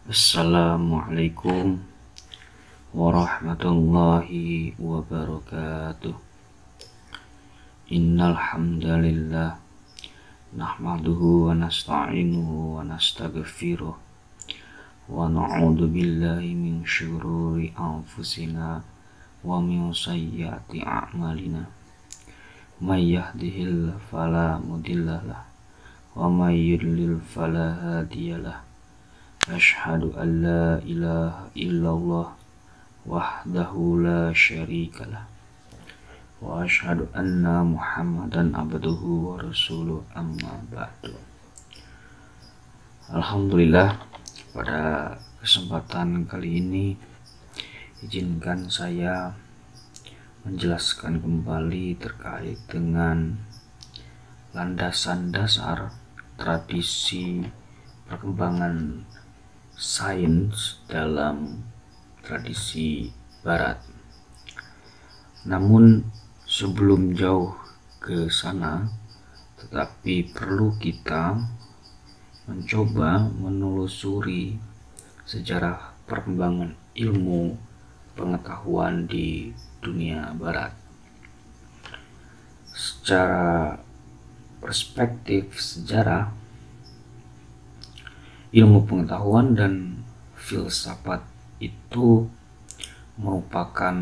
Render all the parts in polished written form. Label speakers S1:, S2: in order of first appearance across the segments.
S1: Assalamualaikum warahmatullahi wabarakatuh. Innal hamdalillah nahmaduhu wa nasta'inuhu wa nastaghfiruh wa na'udzu billahi min syururi anfusina wa min sayyiati a'malina. May yahdihillahu fala mudhillalah wa may yudlil fala hadiyalah. Asyhadu an la ilaha illallah wahdahu la syarikalah wa asyhadu anna Muhammadan abduhu wa rasuluh, amma ba'du. Alhamdulillah, pada kesempatan kali ini izinkan saya menjelaskan kembali terkait dengan landasan dasar tradisi perkembangan sains dalam tradisi barat. Namun sebelum jauh ke sana, tetapi perlu kita mencoba menelusuri sejarah perkembangan ilmu pengetahuan di dunia barat. Secara perspektif sejarah, ilmu pengetahuan dan filsafat itu merupakan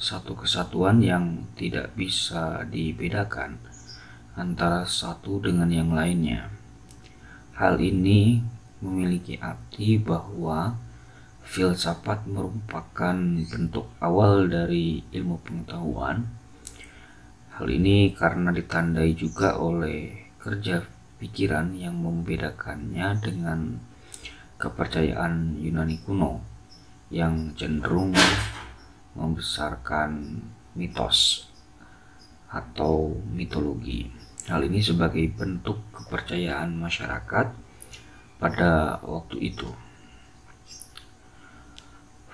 S1: satu kesatuan yang tidak bisa dibedakan antara satu dengan yang lainnya. Hal ini memiliki arti bahwa filsafat merupakan bentuk awal dari ilmu pengetahuan. Hal ini karena ditandai juga oleh kerja pikiran yang membedakannya dengan kepercayaan Yunani kuno yang cenderung membesarkan mitos atau mitologi. Hal ini sebagai bentuk kepercayaan masyarakat pada waktu itu.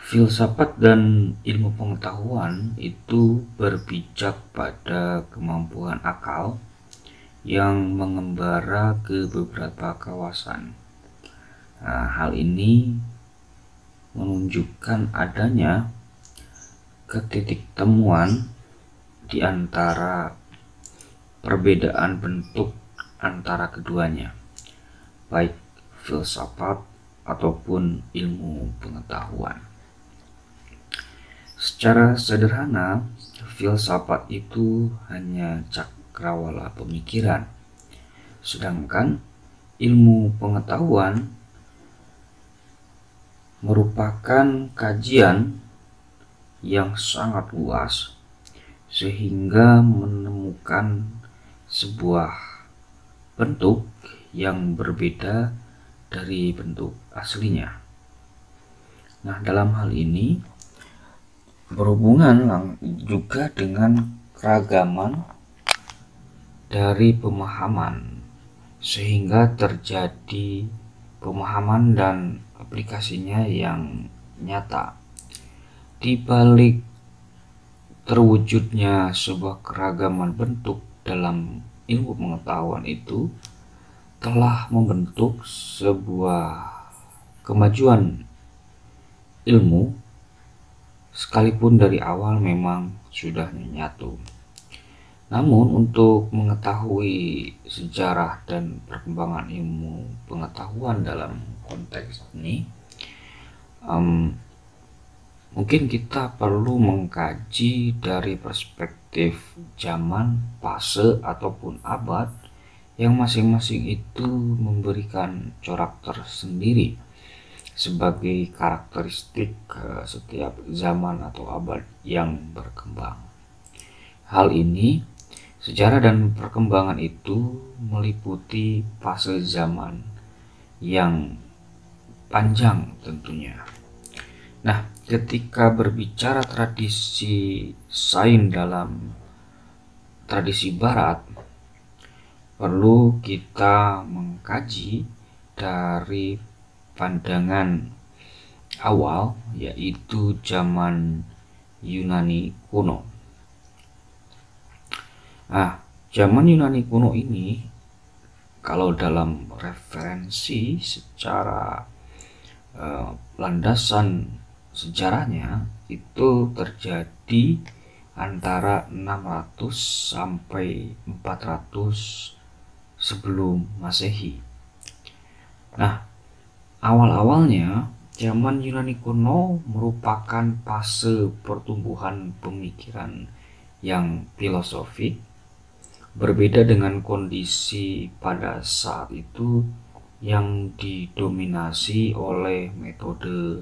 S1: Filsafat dan ilmu pengetahuan itu berpijak pada kemampuan akal yang mengembara ke beberapa kawasan. Hal ini menunjukkan adanya ketitiktemuan di antara perbedaan bentuk antara keduanya, baik filsafat ataupun ilmu pengetahuan. Secara sederhana, filsafat itu hanya cakrawala pemikiran, sedangkan ilmu pengetahuan merupakan kajian yang sangat luas sehingga menemukan sebuah bentuk yang berbeda dari bentuk aslinya. Nah, dalam hal ini berhubungan juga dengan keragaman dari pemahaman, sehingga terjadi pemahaman dan aplikasinya yang nyata. Di balik terwujudnya sebuah keragaman bentuk dalam ilmu pengetahuan itu telah membentuk sebuah kemajuan ilmu, sekalipun dari awal memang sudah nyatu. Namun untuk mengetahui sejarah dan perkembangan ilmu pengetahuan dalam konteks ini, mungkin kita perlu mengkaji dari perspektif zaman, fase, ataupun abad yang masing-masing itu memberikan corak tersendiri sebagai karakteristik setiap zaman atau abad yang berkembang. Hal ini, sejarah dan perkembangan itu meliputi fase zaman yang panjang tentunya. Nah, ketika berbicara tradisi sains dalam tradisi barat, perlu kita mengkaji dari pandangan awal, yaitu zaman Yunani kuno. Zaman Yunani kuno ini, kalau dalam referensi secara landasan sejarahnya itu terjadi antara 600 sampai 400 sebelum Masehi. Nah, awal-awalnya zaman Yunani kuno merupakan fase pertumbuhan pemikiran yang filosofik, berbeda dengan kondisi pada saat itu yang didominasi oleh metode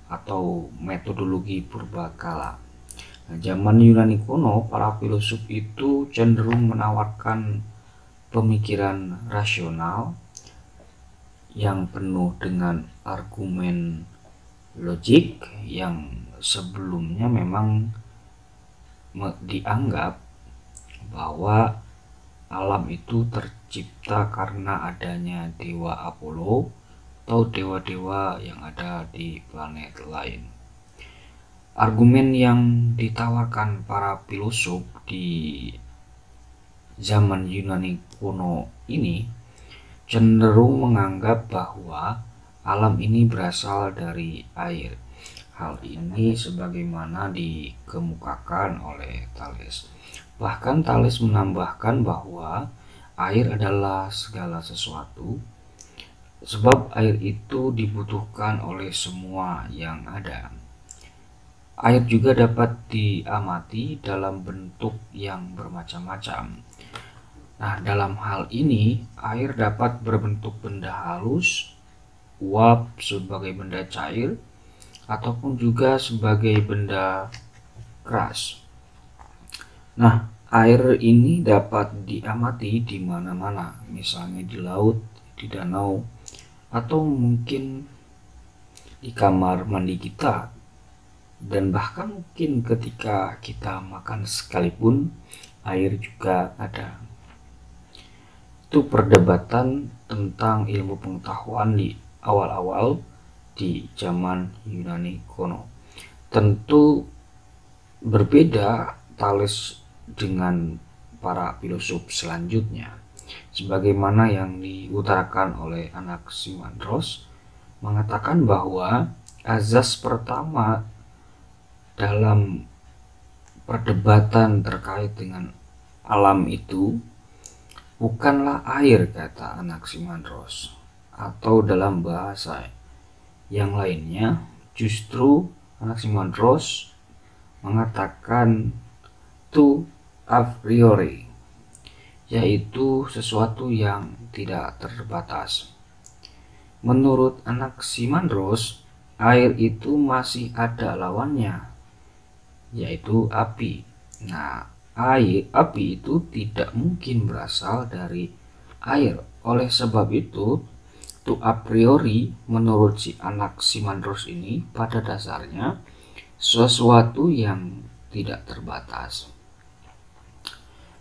S1: atau metodologi purbakala. Nah, zaman Yunani kuno, para filosof itu cenderung menawarkan pemikiran rasional yang penuh dengan argumen logik yang sebelumnya memang dianggap bahwa alam itu tercipta karena adanya dewa Apollo atau dewa-dewa yang ada di planet lain. Argumen yang ditawarkan para filosof di zaman Yunani kuno ini cenderung menganggap bahwa alam ini berasal dari air. Hal ini sebagaimana dikemukakan oleh Thales. Bahkan Thales menambahkan bahwa air adalah segala sesuatu, sebab air itu dibutuhkan oleh semua yang ada. Air juga dapat diamati dalam bentuk yang bermacam-macam. Nah, dalam hal ini, air dapat berbentuk benda halus, uap sebagai benda cair, ataupun juga sebagai benda keras. Nah, air ini dapat diamati di mana-mana, misalnya di laut, di danau, atau mungkin di kamar mandi kita, dan bahkan mungkin ketika kita makan sekalipun, air juga ada. Itu perdebatan tentang ilmu pengetahuan di awal-awal di zaman Yunani kuno. Tentu berbeda Thales dengan para filosof selanjutnya, sebagaimana yang diutarakan oleh Anaximandros, mengatakan bahwa azas pertama dalam perdebatan terkait dengan alam itu bukanlah air, kata Anaximandros, atau dalam bahasa yang lainnya justru Anaximandros mengatakan tu a priori, yaitu sesuatu yang tidak terbatas. Menurut Anaximandros, air itu masih ada lawannya, yaitu api. Nah, api itu tidak mungkin berasal dari air. Oleh sebab itu, tu a priori menurut si Anaximandros ini pada dasarnya sesuatu yang tidak terbatas.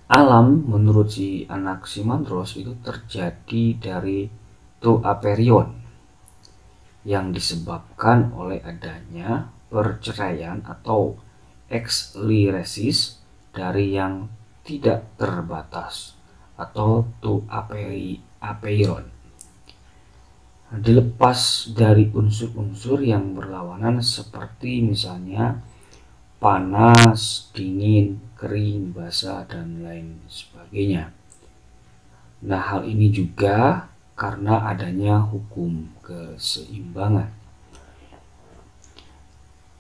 S1: Alam menurut si Anaximandros itu terjadi dari tu aperion yang disebabkan oleh adanya perceraian atau exliresis dari yang tidak terbatas atau tu apeiron, dilepas dari unsur-unsur yang berlawanan seperti misalnya panas, dingin, kering, basah, dan lain sebagainya. Nah, hal ini juga karena adanya hukum keseimbangan.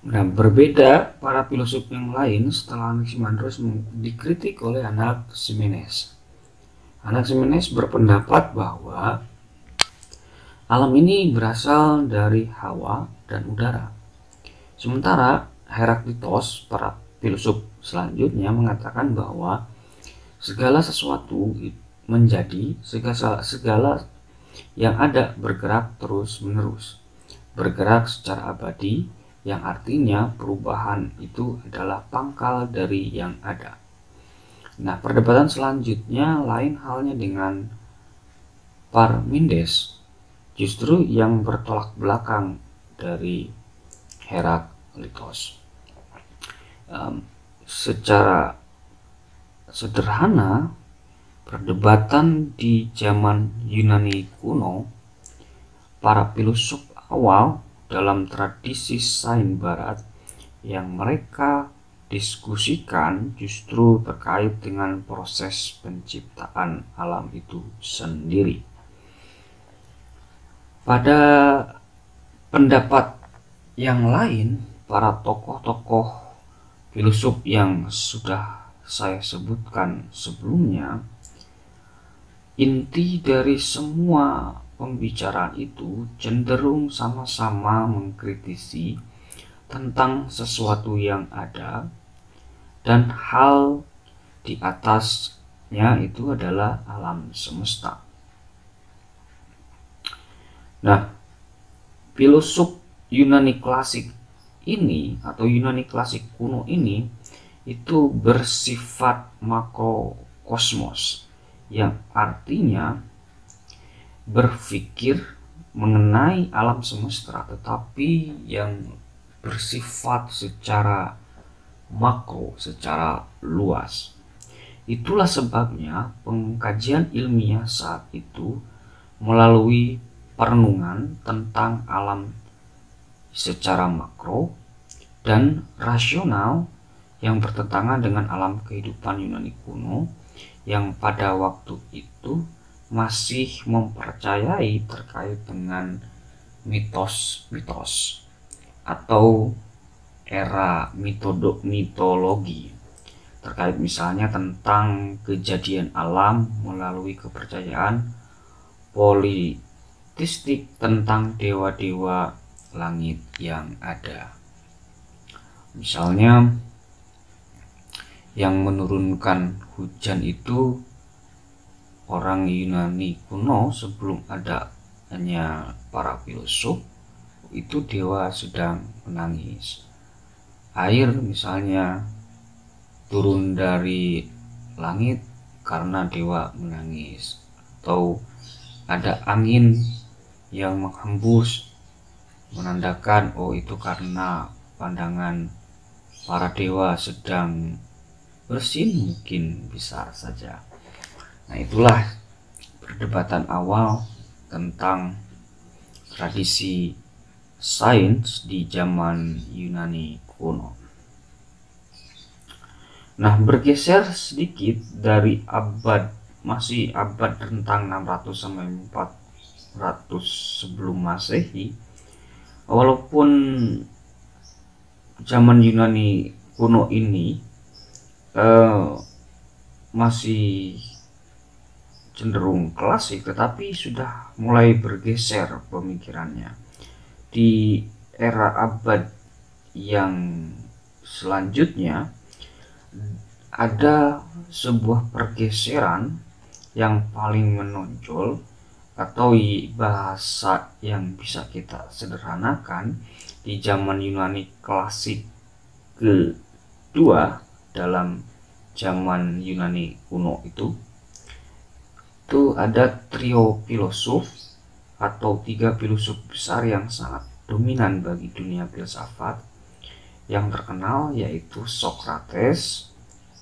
S1: Nah, berbeda para filosof yang lain setelah Anaximandros dikritik oleh Anaximenes. Anaximenes berpendapat bahwa alam ini berasal dari hawa dan udara. Sementara Heraklitos, para filosof selanjutnya, mengatakan bahwa segala sesuatu menjadi segala yang ada bergerak terus-menerus, bergerak secara abadi, yang artinya perubahan itu adalah pangkal dari yang ada. Nah, perdebatan selanjutnya lain halnya dengan Parmenides, justru yang bertolak belakang dari Heraklitos. Secara sederhana, perdebatan di zaman Yunani kuno, para filosof awal dalam tradisi sains barat yang mereka diskusikan justru terkait dengan proses penciptaan alam itu sendiri. Pada pendapat yang lain, para tokoh-tokoh filsuf yang sudah saya sebutkan sebelumnya, inti dari semua pembicaraan itu cenderung sama-sama mengkritisi tentang sesuatu yang ada dan hal di atasnya itu adalah alam semesta. Nah, filosof Yunani klasik ini atau Yunani klasik kuno ini itu bersifat makrokosmos, yang artinya berpikir mengenai alam semesta tetapi yang bersifat secara makro, secara luas. Itulah sebabnya pengkajian ilmiah saat itu melalui perenungan tentang alam secara makro dan rasional yang bertentangan dengan alam kehidupan Yunani kuno yang pada waktu itu masih mempercayai terkait dengan mitos-mitos atau era mitologi terkait misalnya tentang kejadian alam melalui kepercayaan politistik tentang dewa-dewa langit yang ada. Misalnya yang menurunkan hujan itu orang Yunani kuno sebelum adanya para filsuf itu dewa sedang menangis. Air misalnya turun dari langit karena dewa menangis, atau ada angin yang menghembus menandakan itu karena pandangan para dewa sedang bersin, mungkin bisa saja. Nah, itulah perdebatan awal tentang tradisi sains di zaman Yunani kuno. Nah, bergeser sedikit dari masih abad rentang 600 sampai 400 sebelum Masehi, walaupun zaman Yunani kuno ini masih cenderung klasik, tetapi sudah mulai bergeser pemikirannya. Di era abad yang selanjutnya ada sebuah pergeseran yang paling menonjol, atau bahasa yang bisa kita sederhanakan di zaman Yunani klasik kedua dalam zaman Yunani kuno itu ada trio filosof atau 3 filosof besar yang sangat dominan bagi dunia filsafat yang terkenal, yaitu Socrates,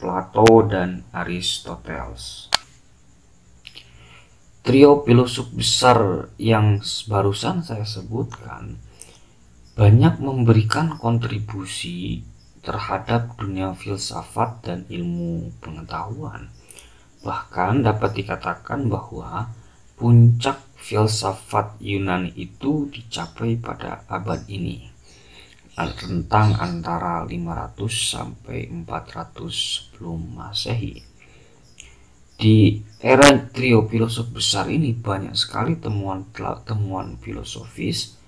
S1: Plato, dan Aristoteles. Trio filosof besar yang barusan saya sebutkan banyak memberikan kontribusi terhadap dunia filsafat dan ilmu pengetahuan. Bahkan dapat dikatakan bahwa puncak filsafat Yunani itu dicapai pada abad ini, rentang antara 500 sampai 400 sebelum Masehi. Di era trio filosof besar ini banyak sekali temuan filosofis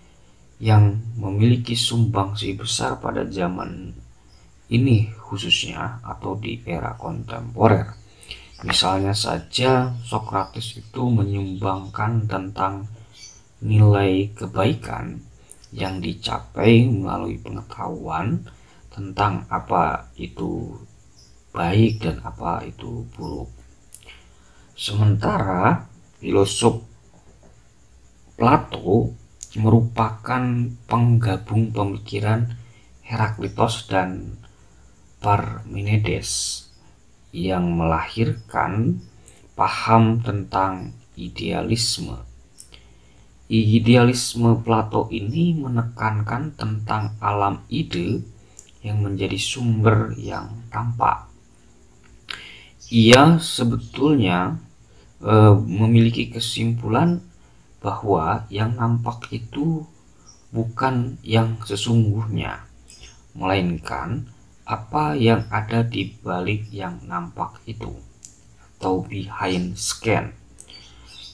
S1: yang memiliki sumbangsi besar pada zaman ini khususnya, atau di era kontemporer. Misalnya saja Socrates itu menyumbangkan tentang nilai kebaikan yang dicapai melalui pengetahuan tentang apa itu baik dan apa itu buruk. Sementara filosof Plato merupakan penggabung pemikiran Heraklitos dan Parmenides yang melahirkan paham tentang idealisme. Idealisme Plato ini menekankan tentang alam ide yang menjadi sumber yang tampak. Ia sebetulnya memiliki kesimpulan bahwa yang nampak itu bukan yang sesungguhnya, melainkan apa yang ada di balik yang nampak itu, atau behind scan.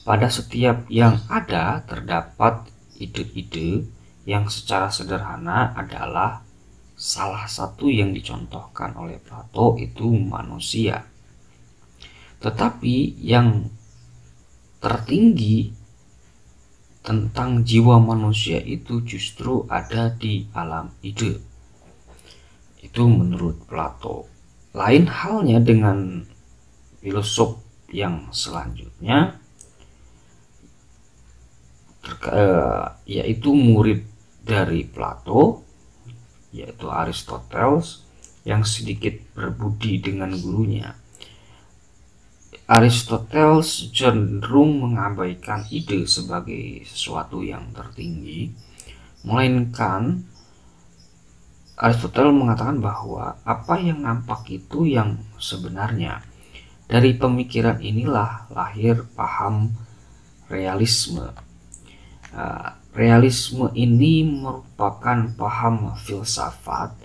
S1: Pada setiap yang ada terdapat ide-ide yang secara sederhana adalah salah satu yang dicontohkan oleh Plato itu manusia. Tetapi yang tertinggi tentang jiwa manusia itu justru ada di alam ide. Itu menurut Plato. Lain halnya dengan filosof yang selanjutnya, yaitu murid dari Plato, yaitu Aristoteles, yang sedikit berbudi dengan gurunya. Aristoteles cenderung mengabaikan ide sebagai sesuatu yang tertinggi, melainkan Aristoteles mengatakan bahwa apa yang nampak itu yang sebenarnya. Dari pemikiran inilah lahir paham realisme. Realisme ini merupakan paham filsafat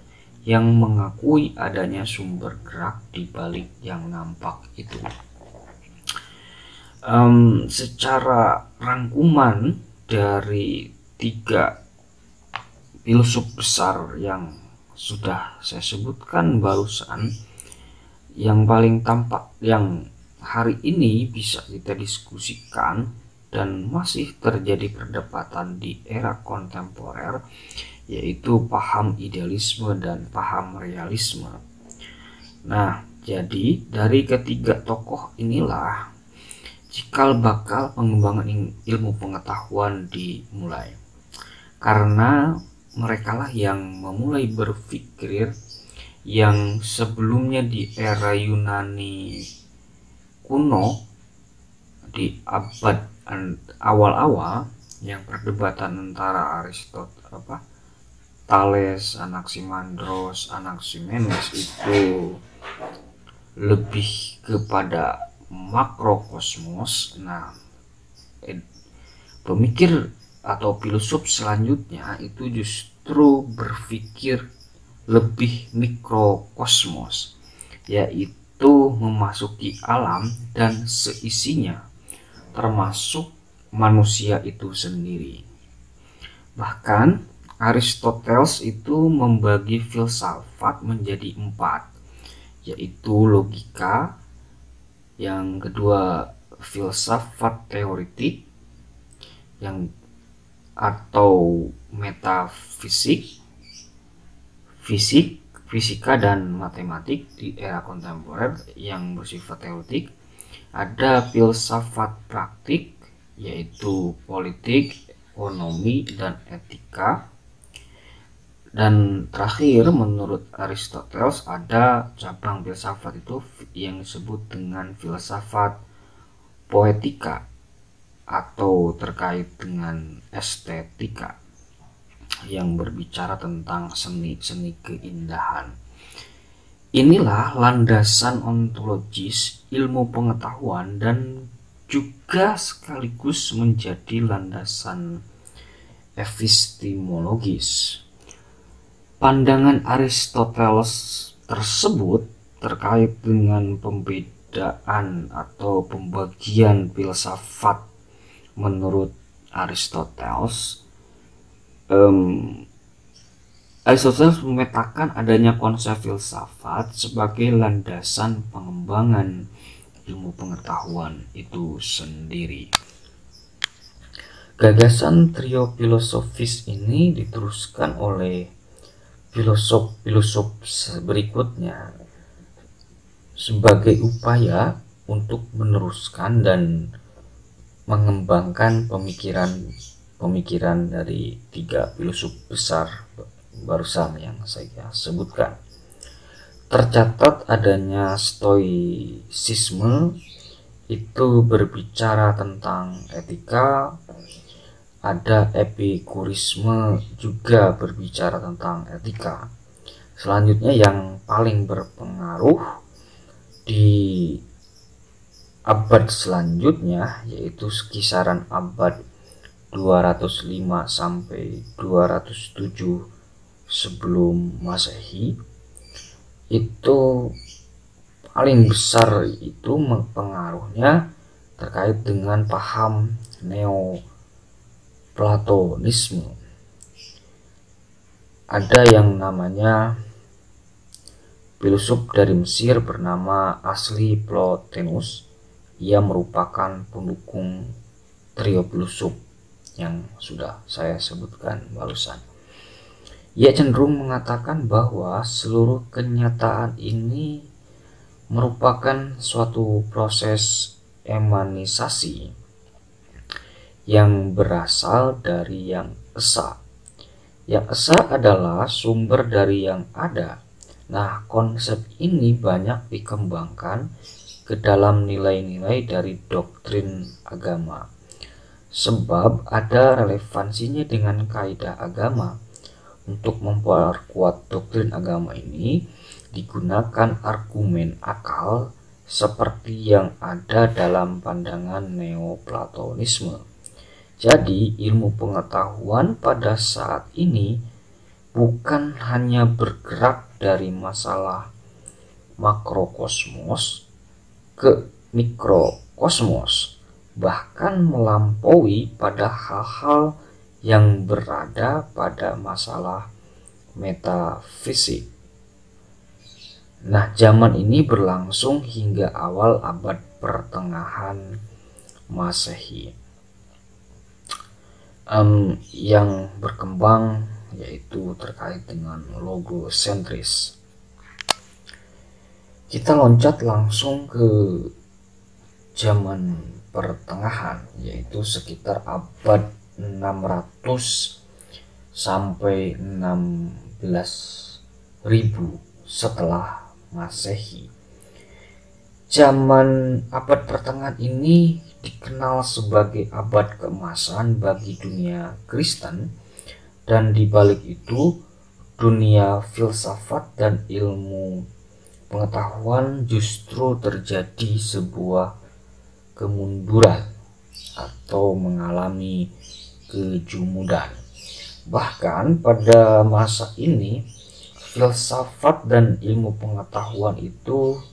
S1: yang mengakui adanya sumber gerak di balik yang nampak itu. Secara rangkuman dari 3 filsuf besar yang sudah saya sebutkan barusan, yang paling tampak yang hari ini bisa kita diskusikan dan masih terjadi perdebatan di era kontemporer, yaitu paham idealisme dan paham realisme. Nah, jadi dari ketiga tokoh inilah cikal bakal pengembangan ilmu pengetahuan dimulai, karena merekalah yang memulai berpikir yang sebelumnya di era Yunani kuno di abad awal-awal, yang perdebatan antara Aristoteles, Thales, Anaximandros, Anaximenes itu lebih kepada makrokosmos. Nah, pemikir atau filsuf selanjutnya itu justru berpikir lebih mikrokosmos, yaitu memasuki alam dan seisinya, termasuk manusia itu sendiri. Bahkan Aristoteles itu membagi filsafat menjadi 4, yaitu logika, yang kedua filsafat teoretik, yang atau metafisik, fisika dan matematik di era kontemporer yang bersifat teoretik. Ada filsafat praktik, yaitu politik, ekonomi, dan etika. Dan terakhir, menurut Aristoteles ada cabang filsafat itu yang disebut dengan filsafat poetika atau terkait dengan estetika, yang berbicara tentang seni-seni keindahan. Inilah landasan ontologis ilmu pengetahuan dan juga sekaligus menjadi landasan epistemologis. Pandangan Aristoteles tersebut terkait dengan pembedaan atau pembagian filsafat menurut Aristoteles. Aristoteles memetakan adanya konsep filsafat sebagai landasan pengembangan ilmu pengetahuan itu sendiri. Gagasan trio filosofis ini diteruskan oleh filosof-filosof berikutnya sebagai upaya untuk meneruskan dan mengembangkan pemikiran dari 3 filosof besar barusan yang saya sebutkan. Tercatat adanya stoicisme, itu berbicara tentang etika, Ada epikurisme juga berbicara tentang etika. Selanjutnya yang paling berpengaruh di abad selanjutnya, yaitu kisaran abad 205 sampai 207 sebelum Masehi, itu paling besar itu pengaruhnya terkait dengan paham Neoplatonisme. Ada yang namanya filsuf dari Mesir bernama Asli Plotinus. Ia merupakan pendukung trio filsuf yang sudah saya sebutkan barusan. Ia cenderung mengatakan bahwa seluruh kenyataan ini merupakan suatu proses emanisasi yang berasal dari yang esa. Yang esa adalah sumber dari yang ada. Nah, konsep ini banyak dikembangkan ke dalam nilai-nilai dari doktrin agama, sebab ada relevansinya dengan kaidah agama. Untuk memperkuat doktrin agama ini digunakan argumen akal seperti yang ada dalam pandangan Neoplatonisme. Jadi ilmu pengetahuan pada saat ini bukan hanya bergerak dari masalah makrokosmos ke mikrokosmos, bahkan melampaui pada hal-hal yang berada pada masalah metafisik. Nah, zaman ini berlangsung hingga awal abad pertengahan Masehi. Yang berkembang yaitu terkait dengan logosentris. Kita loncat langsung ke zaman pertengahan, yaitu sekitar abad 600 sampai 16.000 setelah Masehi. Zaman abad pertengahan ini dikenal sebagai abad keemasan bagi dunia Kristen, dan di balik itu dunia filsafat dan ilmu pengetahuan justru terjadi sebuah kemunduran atau mengalami kejumudan. Bahkan pada masa ini filsafat dan ilmu pengetahuan itu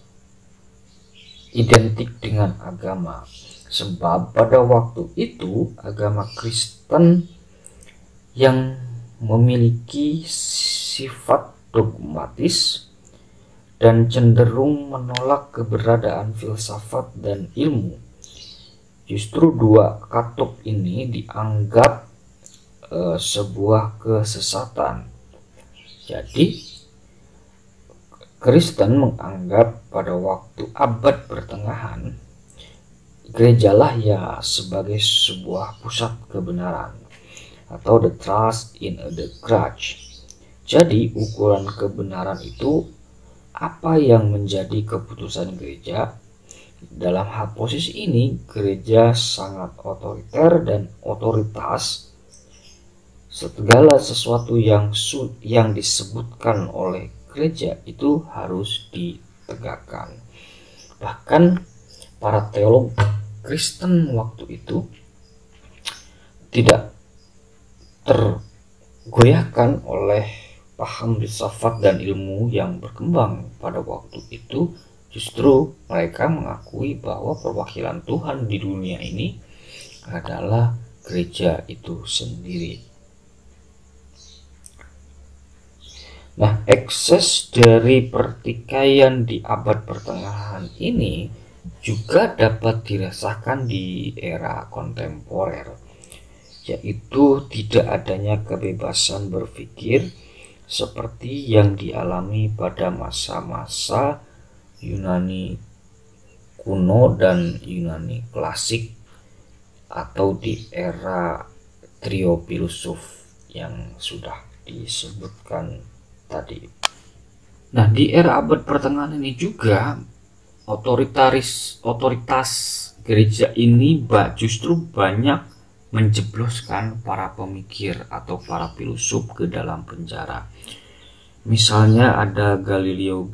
S1: identik dengan agama, sebab pada waktu itu agama Kristen yang memiliki sifat dogmatis dan cenderung menolak keberadaan filsafat dan ilmu. Justru dua katup ini dianggap sebuah kesesatan. Jadi Kristen menganggap pada waktu abad pertengahan gerejalah ya sebagai sebuah pusat kebenaran atau the trust in the church. Jadi ukuran kebenaran itu apa yang menjadi keputusan gereja. Dalam hal posisi ini gereja sangat otoriter dan otoritas. Segala sesuatu yang disebutkan oleh gereja itu harus ditegakkan. Bahkan para teolog Kristen waktu itu tidak tergoyahkan oleh paham filsafat dan ilmu yang berkembang pada waktu itu. Justru mereka mengakui bahwa perwakilan Tuhan di dunia ini adalah gereja itu sendiri. Nah, ekses dari pertikaian di abad pertengahan ini juga dapat dirasakan di era kontemporer, yaitu tidak adanya kebebasan berpikir seperti yang dialami pada masa-masa Yunani kuno dan Yunani klasik atau di era trio filsuf yang sudah disebutkan tadi. Nah, di era abad pertengahan ini juga otoritas gereja ini justru banyak menjebloskan para pemikir atau para filsuf ke dalam penjara. Misalnya ada Galileo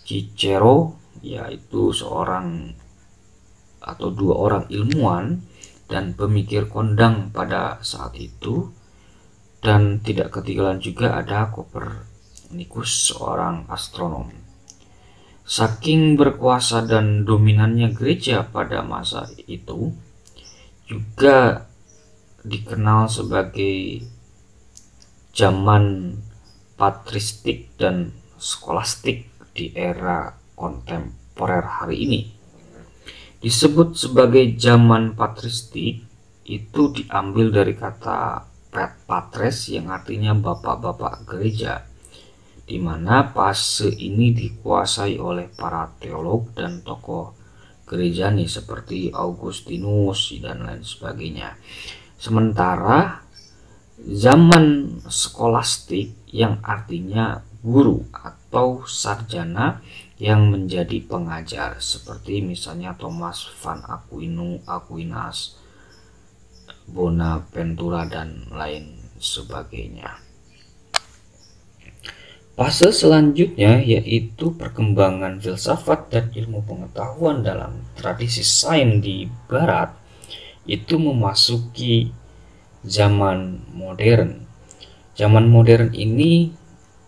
S1: Cicero, yaitu seorang atau dua orang ilmuwan dan pemikir kondang pada saat itu. Dan tidak ketinggalan juga ada Kopernikus, seorang astronom. Saking berkuasa dan dominannya gereja pada masa itu, juga dikenal sebagai zaman patristik dan skolastik di era kontemporer hari ini. Disebut sebagai zaman patristik itu diambil dari kata patres yang artinya bapak-bapak gereja, di mana fase ini dikuasai oleh para teolog dan tokoh gereja nih seperti Augustinus dan lain sebagainya. Sementara zaman skolastik yang artinya guru atau sarjana yang menjadi pengajar, seperti misalnya Thomas van Aquinas, Bonaventura dan lain sebagainya. Fase selanjutnya yaitu perkembangan filsafat dan ilmu pengetahuan dalam tradisi sains di barat, itu memasuki zaman modern. Zaman modern ini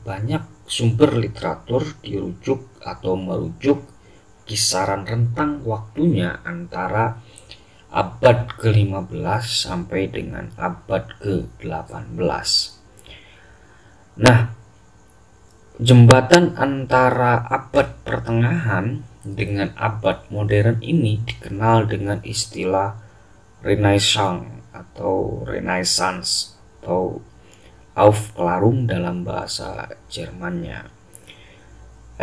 S1: banyak sumber literatur dirujuk atau merujuk kisaran rentang waktunya antara abad ke-15 sampai dengan abad ke-18. Nah, jembatan antara abad pertengahan dengan abad modern ini dikenal dengan istilah Renaissance atau Aufklärung dalam bahasa Jermannya,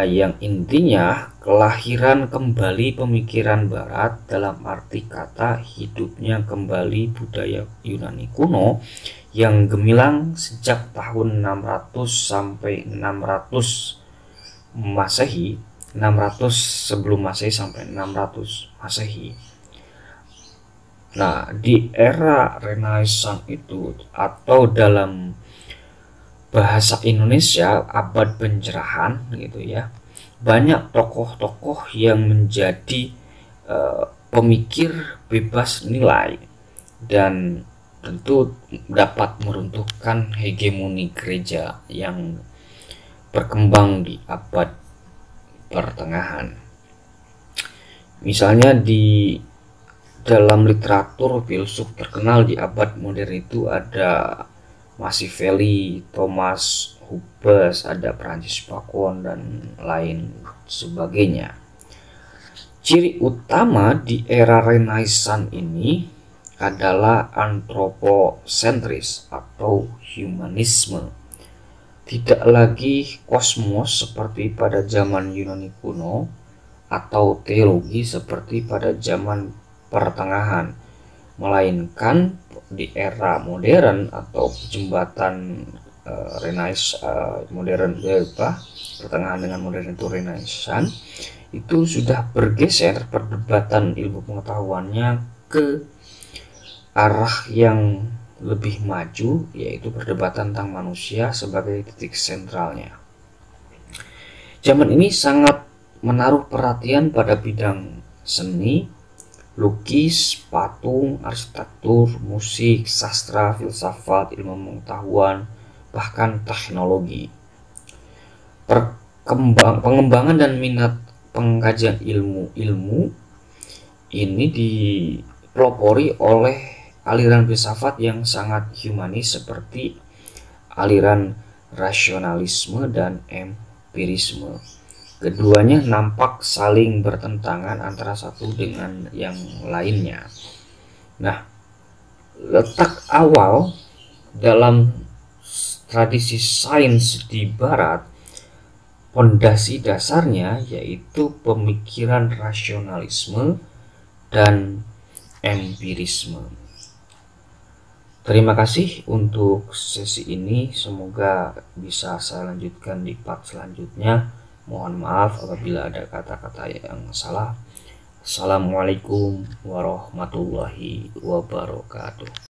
S1: yang intinya kelahiran kembali pemikiran barat, dalam arti kata hidupnya kembali budaya Yunani kuno yang gemilang sejak tahun 600 sampai 600 Masehi, 600 sebelum Masehi sampai 600 Masehi. Nah, di era Renaissance itu, atau dalam bahasa Indonesia abad pencerahan gitu ya, banyak tokoh-tokoh yang menjadi pemikir bebas nilai dan tentu dapat meruntuhkan hegemoni gereja yang berkembang di abad pertengahan. Misalnya di dalam literatur filsuf terkenal di abad modern itu ada Machiavelli, Thomas Hobbes, ada Francis Bacon dan lain sebagainya. Ciri utama di era Renaissance ini adalah antroposentris atau humanisme. Tidak lagi kosmos seperti pada zaman Yunani kuno atau teologi seperti pada zaman pertengahan, melainkan di era modern atau jembatan pertengahan dengan modern itu Renaissance, itu sudah bergeser perdebatan ilmu pengetahuannya ke arah yang lebih maju, yaitu perdebatan tentang manusia sebagai titik sentralnya. Zaman ini sangat menaruh perhatian pada bidang seni, lukis, patung, arsitektur, musik, sastra, filsafat, ilmu pengetahuan, bahkan teknologi. Pengembangan dan minat pengkajian ilmu ini dipelopori oleh aliran filsafat yang sangat humanis seperti aliran rasionalisme dan empirisme. Keduanya nampak saling bertentangan antara satu dengan yang lainnya. Nah, letak awal dalam tradisi sains di barat, pondasi dasarnya yaitu pemikiran rasionalisme dan empirisme. Terima kasih untuk sesi ini, semoga bisa saya lanjutkan di part selanjutnya. Mohon maaf apabila ada kata-kata yang salah. Assalamualaikum warahmatullahi wabarakatuh.